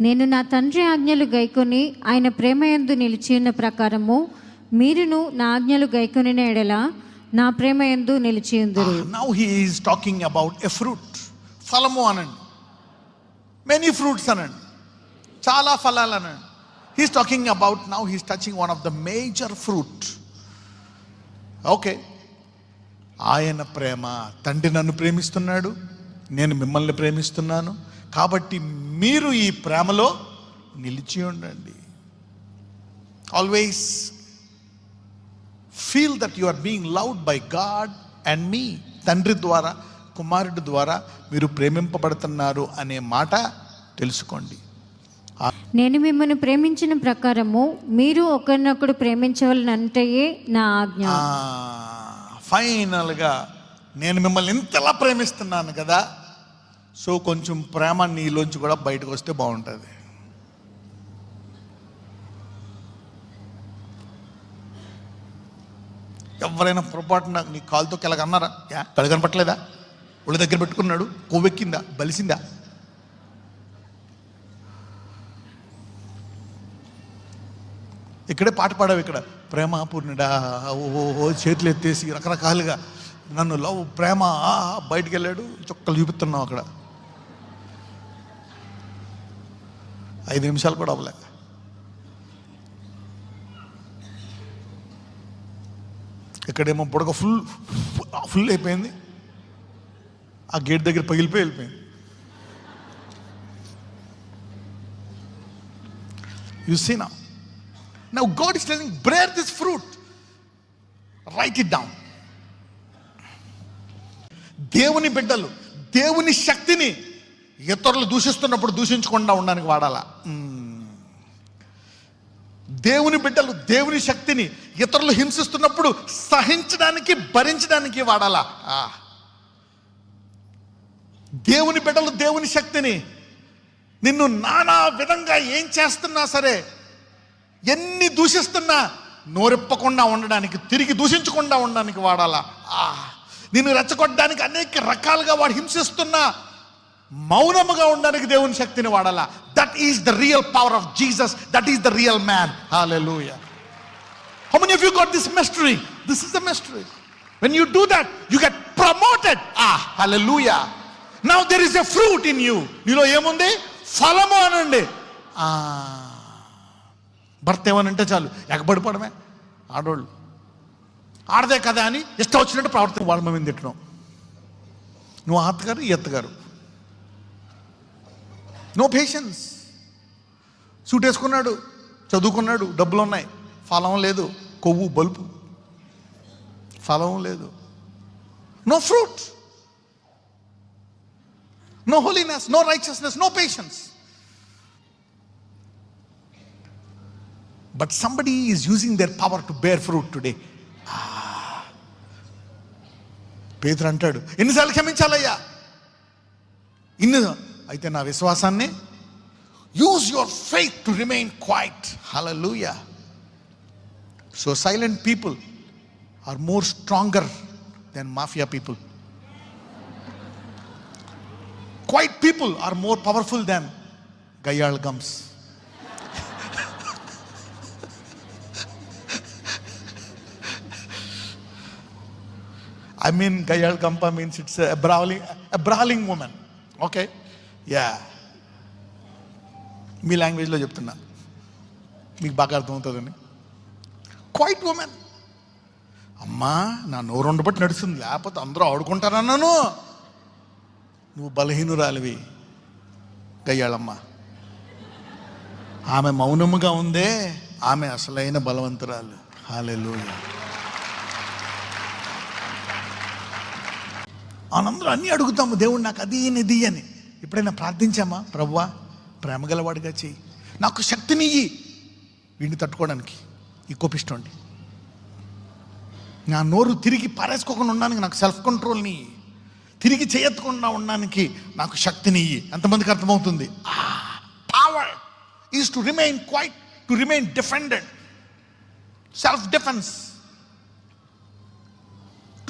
నేను నా తండ్రి ఆజ్ఞలు గైకొని ఆయన ప్రేమయందు నిలిచియున్న ప్రకారము మీరును నా ఆజ్ఞలు గైకొనిన ఎడల నా ప్రేమయందు నిలిచియుందురు. Now he is talking about a fruit. ఫలము అనండి, many fruits అనండి, చాలా ఫలాలు అనండి. He is talking about, now he is touching one of the major fruit. Okay, ఆయన ప్రేమ. తండ్రి నన్ను ప్రేమిస్తున్నాడు, నేను మిమ్మల్ని ప్రేమిస్తున్నాను, కాబట్టి మీరు ఈ ప్రేమలో నిలిచి ఉండండి. Always feel that you are being loved by God and me. తండ్రి ద్వారా, కుమారుడి ద్వారా మీరు ప్రేమింపబడుతున్నారు అనే మాట తెలుసుకోండి. నేను మిమ్మల్ని ప్రేమించిన ప్రకారము మీరు ఒకరినొకడు ప్రేమించవలనంటే నా ఆజ్ఞ. ఫైనల్గా నేను మిమ్మల్ని ఇంతలా ప్రేమిస్తున్నాను కదా, సో కొంచెం ప్రేమ నీలోంచి కూడా బయటకు వస్తే బాగుంటుంది. ఎవరైనా పొరపాటున నీ కాలుతో కెలగన్నారా? కళ్ళు కనపట్లేదా? ఒళ్ళు దగ్గర పెట్టుకున్నాడు, కొవ్వెక్కిందా, బలిసిందా? ఇక్కడే పాట పాడావు, ఇక్కడ ప్రేమ పూర్ణిడా ఓ చేతులు ఎత్తేసి రకరకాలుగా నన్ను లవ్ ప్రేమ బయటికి వెళ్ళాడు, చొక్కలు చూపిస్తున్నావు అక్కడ. 5 నిమిషాలు కూడా అవ్వలే. ఇక్కడేమో బుడగ ఫుల్ అయిపోయింది, ఆ గేట్ దగ్గర పగిలిపోయి వెళ్ళిపోయింది. You see now God is telling, bear this fruit, write it down. దేవుని బిడ్డలు దేవుని శక్తిని ఇతరులు దూషిస్తున్నప్పుడు దూషించకుండా ఉండడానికి వాడాలా. దేవుని బిడ్డలు దేవుని శక్తిని ఇతరులు హింసిస్తున్నప్పుడు సహించడానికి, భరించడానికి వాడాలా. దేవుని బిడ్డలు దేవుని శక్తిని నిన్ను నానా విధంగా ఏం చేస్తున్నా సరే, ఎన్ని దూషిస్తున్నా నోరెప్పకుండా ఉండడానికి, తిరిగి దూషించకుండా ఉండడానికి వాడాలా. నిన్ను రెచ్చగొట్టడానికి అనేక రకాలుగా వాడు హింసిస్తున్నా మౌనముగా ఉండడానికి దేవుని శక్తిని వాడాలా. That is the real power of Jesus. That is the real man. Hallelujah. How many of you got this mystery? This is the mystery. When you do that, you get promoted. Hallelujah. Now there is a fruit in you. నీలో ఏముంది? ఫలము అనండి. భర్త ఏమనంటే చాలు ఎగబడిపోవడమే. ఆడోళ్ళు ఆడదే కదా అని ఇష్టం వచ్చినట్టు ప్రవర్తన వాళ్ళ మీద తిట్టడం. నువ్వు అత్తగారు, ఈ అత్తగారు, నో పేషెన్స్. సూట్ వేసుకున్నాడు, చదువుకున్నాడు, డబ్బులు ఉన్నాయి, ఫలం లేదు, కొవ్వు బల్బు, ఫలం లేదు. No fruit, no holiness, no righteousness, no patience. But somebody is using their power to bear fruit today. పేతురు అంటాడు, ఎన్నిసార్లు క్షమించాలయ్యా? ఇన్ని. అయితే నా విశ్వాసాన్ని, use your faith to remain quiet. Hallelujah. So silent people are more stronger than mafia people. Quiet people are more powerful than గయ్యాళ్ గమ్స్. I mean, Gayal Gampa means it's a brawling woman. Okay? Yeah. మీ లాంగ్వేజ్లో చెప్తున్నా, మీకు బాగా అర్థమవుతుందని. Quiet woman. అమ్మా నా నోరు ఉండబట్టి నడుస్తుంది, లేకపోతే అందరూ ఆడుకుంటారన్నాను. నువ్వు బలహీనురాలివి గయ్యాళమ్మ. ఆమె మౌనముగా ఉందే, ఆమె అసలైన బలవంతురాలు. హల్లెలూయా. మనందరూ అన్నీ అడుగుతాము, దేవుడు నాకు అది ఇది అని. ఎప్పుడైనా ప్రార్థించామా? ప్రభువా ప్రేమగలవాడిగా చెయ్యి, నాకు శక్తిని ఇయ్యి వీడిని తట్టుకోవడానికి, ఈ కోపిష్టండి, నా నోరు తిరిగి పారేసుకోకుండా ఉండడానికి నాకు సెల్ఫ్ కంట్రోల్ని, తిరిగి చేయకుండా ఉండడానికి నాకు శక్తిని ఇయ్యి. ఎంతమందికి అర్థమవుతుంది? Power is to remain quiet, to remain defended, self defence,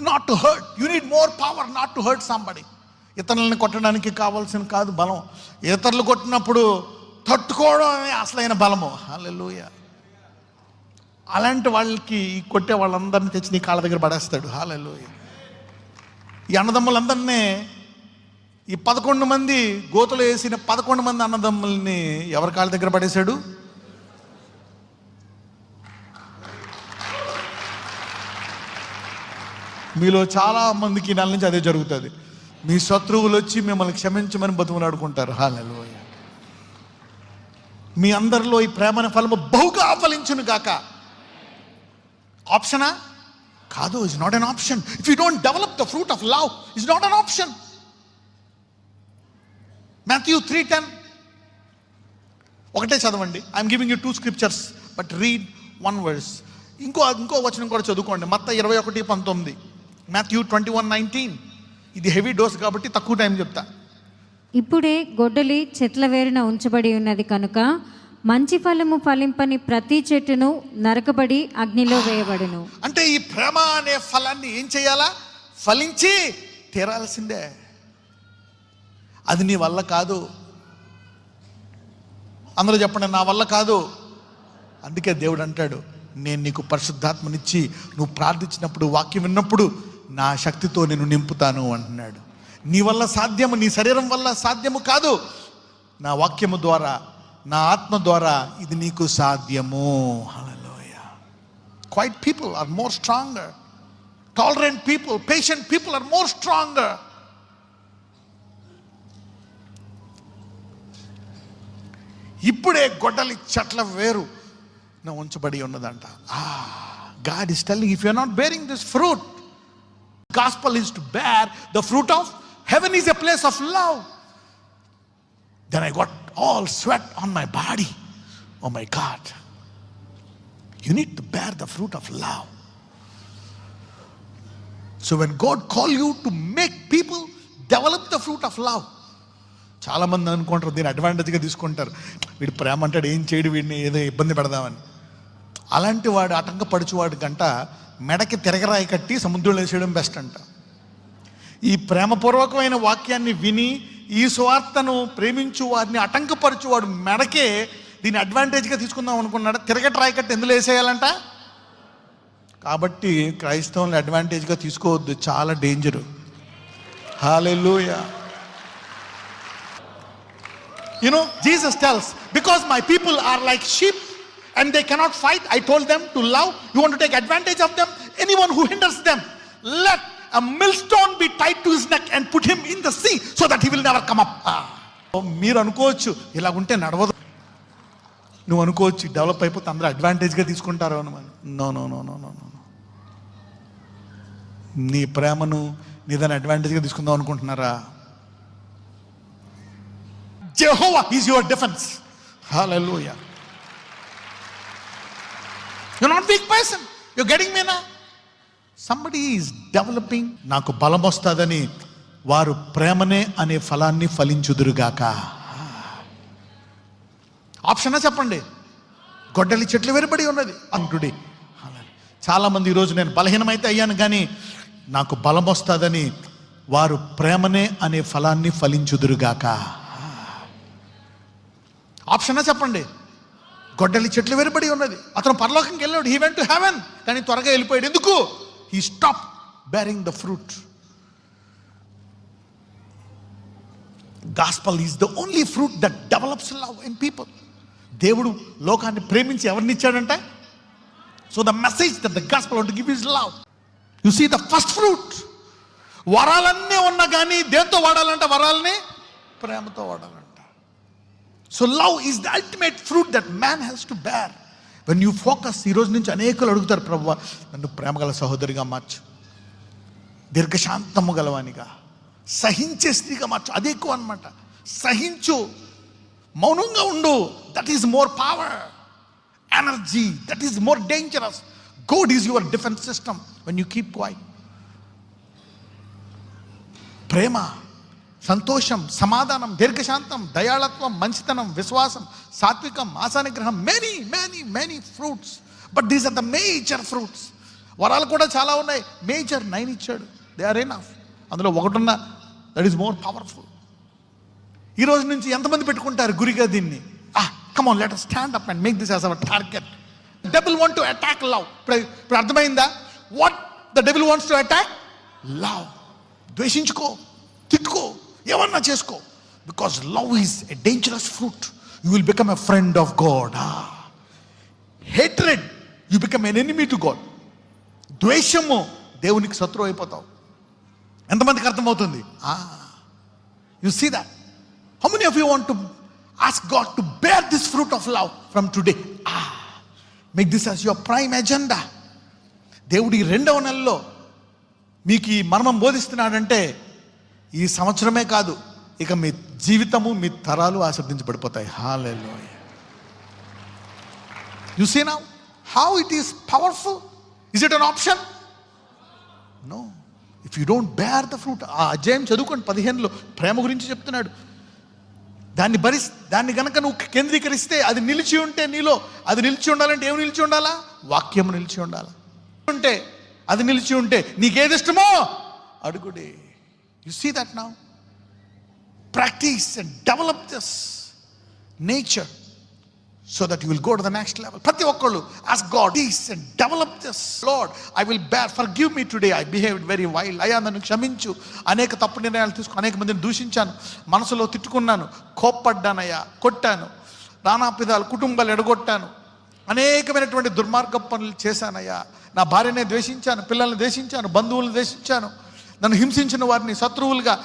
not to hurt. You need more power not to hurt somebody. ఇతరులను కొట్టడానికి కావాల్సిన కాదు బలం. ఇతరులు కొట్టినప్పుడు తట్టుకోవడమే అసలైన బలము. హల్లెలూయా. అలాంటి వాళ్ళకి కొట్టే వాళ్ళందరినీ తెచ్చి నీ కాళ్ళ దగ్గర పడేస్తాడు. హల్లెలూయా. ఈ అన్నదమ్ములందరినీ, ఈ 11 మంది గోతులు వేసిన 11 మంది అన్నదమ్ముల్ని ఎవరి కాళ్ళ దగ్గర పడేశాడు? మీలో చాలా మందికి నెల నుంచి అదే జరుగుతుంది. మీ శత్రువులు వచ్చి మిమ్మల్ని క్షమించమని బతుకులాడుకుంటారు. హల్లెలూయా. మీ అందరిలో ఈ ప్రేమ ఫలము బహుగా ఫలించును గాక. ఆప్షనా? కాదు. It's not an option. If you don't develop the fruit of love, it's not an option. Matthew 3:10 ఒకటే చదవండి. I'm giving you 2 scriptures, but read 1 verse. ఇంకో వచనం కూడా చదువుకోండి. మత్తయి 21:19, Matthew 21:19. ఇది హెవీ డోస్ కాబట్టి తక్కువ టైం చెప్తా. ఇప్పుడే గొడ్డలి చెట్ల వేరున ఉంచబడి ఉన్నది కనుక మంచి ఫలము ఫలింపని ప్రతి చెట్టును నరకబడి అగ్నిలో వేయబడును. అంటే ఈ ప్రేమ అనే ఫలాన్ని ఏం చేయాలా? ఫలించి తీరాల్సిందే. అది నీ వల్ల కాదు. అందరూ చెప్పండి, నా వల్ల కాదు. అందుకే దేవుడు అంటాడు, నేను నీకు పరిశుద్ధాత్మనిచ్చి నువ్వు ప్రార్థించినప్పుడు, వాక్యం విన్నప్పుడు నా శక్తితో నేను నింపుతాను అంటున్నాడు. నీ వల్ల సాధ్యము, నీ శరీరం వల్ల సాధ్యము కాదు. నా వాక్యము ద్వారా, నా ఆత్మ ద్వారా ఇది నీకు సాధ్యము. Hallelujah. Quiet people are more stronger. Tolerant people, patient people are more stronger. ఇప్పుడే గొడ్డలి చెట్ల వేరు నా ఉంచబడి ఉన్నదంట. God is telling, if you are not bearing this fruit, gospel is to bear the fruit of heaven is a place of love. Then I got all sweat on my body. Oh my God. You need to bear the fruit of love. So when God call you to make people develop the fruit of love, చాలా మంది అనుకుంటారు, దీన్ని అడ్వాంటేజ్గా తీసుకుంటారు. వీడు ప్రేమ అంటాడు, ఏం చేయడు, వీడిని ఏదో ఇబ్బంది పెడదామని. అలాంటి వాడు ఆటంకపరచువాడు కంట మెడకి తిరగరాయి కట్టి సముద్రంలో వేసేయడం బెస్ట్ అంట. ఈ ప్రేమపూర్వకమైన వాక్యాన్ని విని ఈ సువార్తను ప్రేమించు వారిని ఆటంకపరచువాడు మెడకే దీన్ని అడ్వాంటేజ్గా తీసుకుందాం అనుకున్నాడు. తిరగటి రాయి కట్టి ఎందులో వేసేయాలంట? కాబట్టి క్రైస్తవులను అడ్వాంటేజ్గా తీసుకోవద్దు, చాలా danger. Hallelujah. You know, Jesus tells, because my people are like sheep and they cannot fight, I told them to love. You want to take advantage of them? Anyone who hinders them, let a millstone be tied to his neck and put him in the sea so that he will never come up. మీరు అనుకోవచ్చు ఇలాగుంటే నడవదు. నువ్వు అనుకోవచ్చు develop అయిపోతే అందరూ అడ్వాంటేజ్గా తీసుకుంటారు అని. No no no no no no. నీ ప్రేమను నీదాన్ని అడ్వాంటేజ్గా తీసుకుందాం అనుకుంటున్నారా? Jehovah is your defense. Hallelujah. You're not weak person. You're getting me now? Somebody is developing. నాకు బలం వస్తుందని వారు ప్రేమనే అనే ఫలాన్ని ఫలించుదురుగాక. ఆప్షనా చెప్పండి? గొడ్డలి చెట్లు వెరబడి ఉన్నది అంటుడి. చాలామంది ఈరోజు నేను బలహీనమైతే అయ్యాను కానీ నాకు బలం వస్తుందని వారు ప్రేమనే అనే ఫలాన్ని ఫలించుదురుగాక. ఆప్షనా చెప్పండి? గొడ్డలి చెట్లు వెరబడి ఉన్నది. అతను పరలోకంకి వెళ్ళాడు. He went to heaven. కానీ త్వరగా వెళ్ళిపోయాడు. ఎందుకు? He stop bearing the fruit. Gospel is the only fruit that develops love in people. దేవుడు లోకాన్ని ప్రేమించి ఎవరిని ఇచ్చాడంటే, so the message that the gospel want to give is love. You see the first fruit. వరాలన్నీ ఉన్నా కానీ దేంతో వాడాలంట? వరాలని ప్రేమతో వాడాలంట. So love is the ultimate fruit that man has to bear. When you focus, ఈ రోజు నుంచి అనేకులు అడుగుతారు, ప్రభువా నన్ను ప్రేమగల సహోదరిగా మార్చు, దీర్ఘశాంతము గలవానిగా, సహించే స్త్రీగా మార్చు. అదే ఎక్కువ అనమాట. సహించు, మౌనంగా ఉండు. That is more power, energy. That is more dangerous. God is your defense system when you keep quiet. ప్రేమ, సంతోషం, సమాధానం, దీర్ఘశాంతం, దయాళత్వం, మంచితనం, విశ్వాసం, సాత్వికం, ఆశానిగ్రహం, many many many fruits. But these are the major fruits. వరాలు కూడా చాలా ఉన్నాయి. మేజర్ 9 ఇచ్చాడు. They are enough. అందులో ఒకటున్న దట్ ఈస్ మోర్ పవర్ఫుల్. ఈ రోజు నుంచి ఎంతమంది పెట్టుకుంటారు గురిగా దీన్ని? Come on, let us stand up and make this as our target. The devil want to attack love. ఇప్పుడు అర్థమైందా? What the devil wants to attack? Love. ద్వేషించుకో, తిట్టుకో, ఏమన్నా చేసుకో. Because love is a dangerous fruit. You will become a friend of God. Hatred, you become an enemy to God. ద్వేషము, దేవునికి శత్రువు అయిపోతావు. ఎంతమందికి అర్థమవుతుంది? You see that? How many of you want to ask God to bear this fruit of love from today? Make this as your prime agenda. దేవుడి 2వ నెలలో మీకు ఈ మర్మం బోధిస్తున్నాడంటే ఈ సంవత్సరమే కాదు, ఇక మీ జీవితము, మీ తరాలు ఆశీర్వదించబడిపోతాయి. హల్లెలూయా. You see now how it is powerful? Is it an option? No. If you don't bear the fruit. ఆ అధ్యాయం చదువుకోండి, 15లో ప్రేమ గురించి చెప్తున్నాడు. దాన్ని గనక నువ్వు కేంద్రీకరిస్తే, అది నిలిచి ఉంటే నీలో, అది నిలిచి ఉండాలంటే ఏమి నిలిచి ఉండాలా? వాక్యము నిలిచి ఉండాలి. ఉంటే అది నిలిచి ఉంటే నీకేది ఇష్టమో అడుగుడే. You see that now. Practice and develop this nature so that you will go to the next level. ప్రతి ఒక్కళ్ళు ask God, please and develop this. Lord, I will bear. Forgive me today. I behaved very wild. అయ్యా నన్ను క్షమించు. అనేక తప్పు నిర్ణయాలు తీసుకుని అనేక మందిని దూషించాను, మనసులో తిట్టుకున్నాను, కోప్పడ్డానయ్యా, కొట్టాను, నానాపిదాలు కుటుంబాలు ఎడగొట్టాను, అనేకమైనటువంటి దుర్మార్గ పనులు చేశానయ్యా. నా భార్యనే ద్వేషించాను, పిల్లల్ని ద్వేషించాను, బంధువులను ద్వేషించాను, నన్ను హింసించిన వారిని శత్రువులుగా.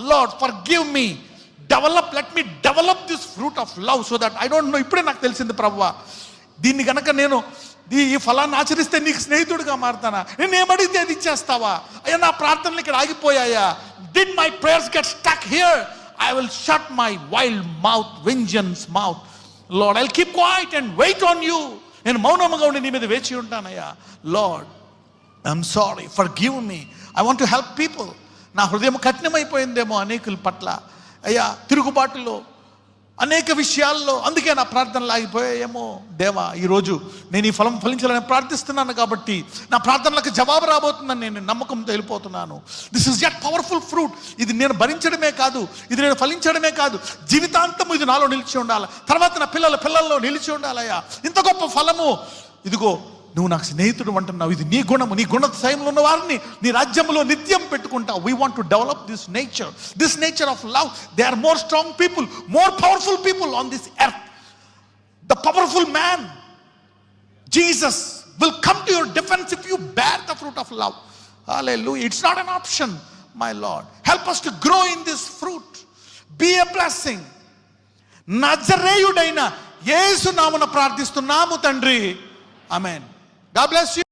Lord, forgive me. let me develop this fruit of love so that I don't know. ఇప్పుడే నాకు తెలిసింది ప్రభువా, దీన్ని గనక నేను ఈ ఫలాన్ని ఆచరిస్తే నీకు స్నేహితుడిగా మారుతానా? నేను ఏమడిగితే అది ఇచ్చేస్తావా? అయ్యా నా ప్రార్థనలు ఇక్కడ ఆగిపోయాయా? Did my prayers get stuck here? I will shut my wild mouth, vengeance mouth. Lord, I'll keep quiet and wait on you. నేను మౌనముగా ఉండి నీ మీద వేచి ఉంటానయ్యా. Lord, I'm sorry, forgive me. I want to help people. నా హృదయం కఠినమైపోయిందేమో అనేకుల పట్ల అయ్యా, తిరుగుబాటులో, అనేక విషయాల్లో, అందుకే నా ప్రార్థనలు ఆగిపోయాయేమో. దేవా, ఈరోజు నేను ఈ ఫలం ఫలించాలని ప్రార్థిస్తున్నాను కాబట్టి నా ప్రార్థనలకు జవాబు రాబోతుందని నేను నమ్మకంతో వెళ్ళిపోతున్నాను. This is yet powerful fruit. ఇది నేను భరించడమే కాదు, ఇది నేను ఫలించడమే కాదు, జీవితాంతం ఇది నాలో నిలిచి ఉండాలి, తర్వాత నా పిల్లల్లో నిలిచి ఉండాలయ్యా. ఇంత గొప్ప ఫలము, ఇదిగో నువ్వు నాకు స్నేహితుడు అంటున్నావు, ఇది నీ గుణము, నీ గుణశైలిలో ఉన్న వారిని నీ రాజ్యంలో నిత్యం పెట్టుకుంటావు. We want to develop this nature of love. They are more strong people, more powerful people on this earth. The powerful man Jesus will come to your defense if you bear the fruit of love. Hallelujah. It's not an option, my Lord. Help us to grow in this fruit. Be a blessing. నజరేయుడైన యేసు నామమున ప్రార్థిస్తున్నాము తండ్రి. ఆమేన్. God bless you.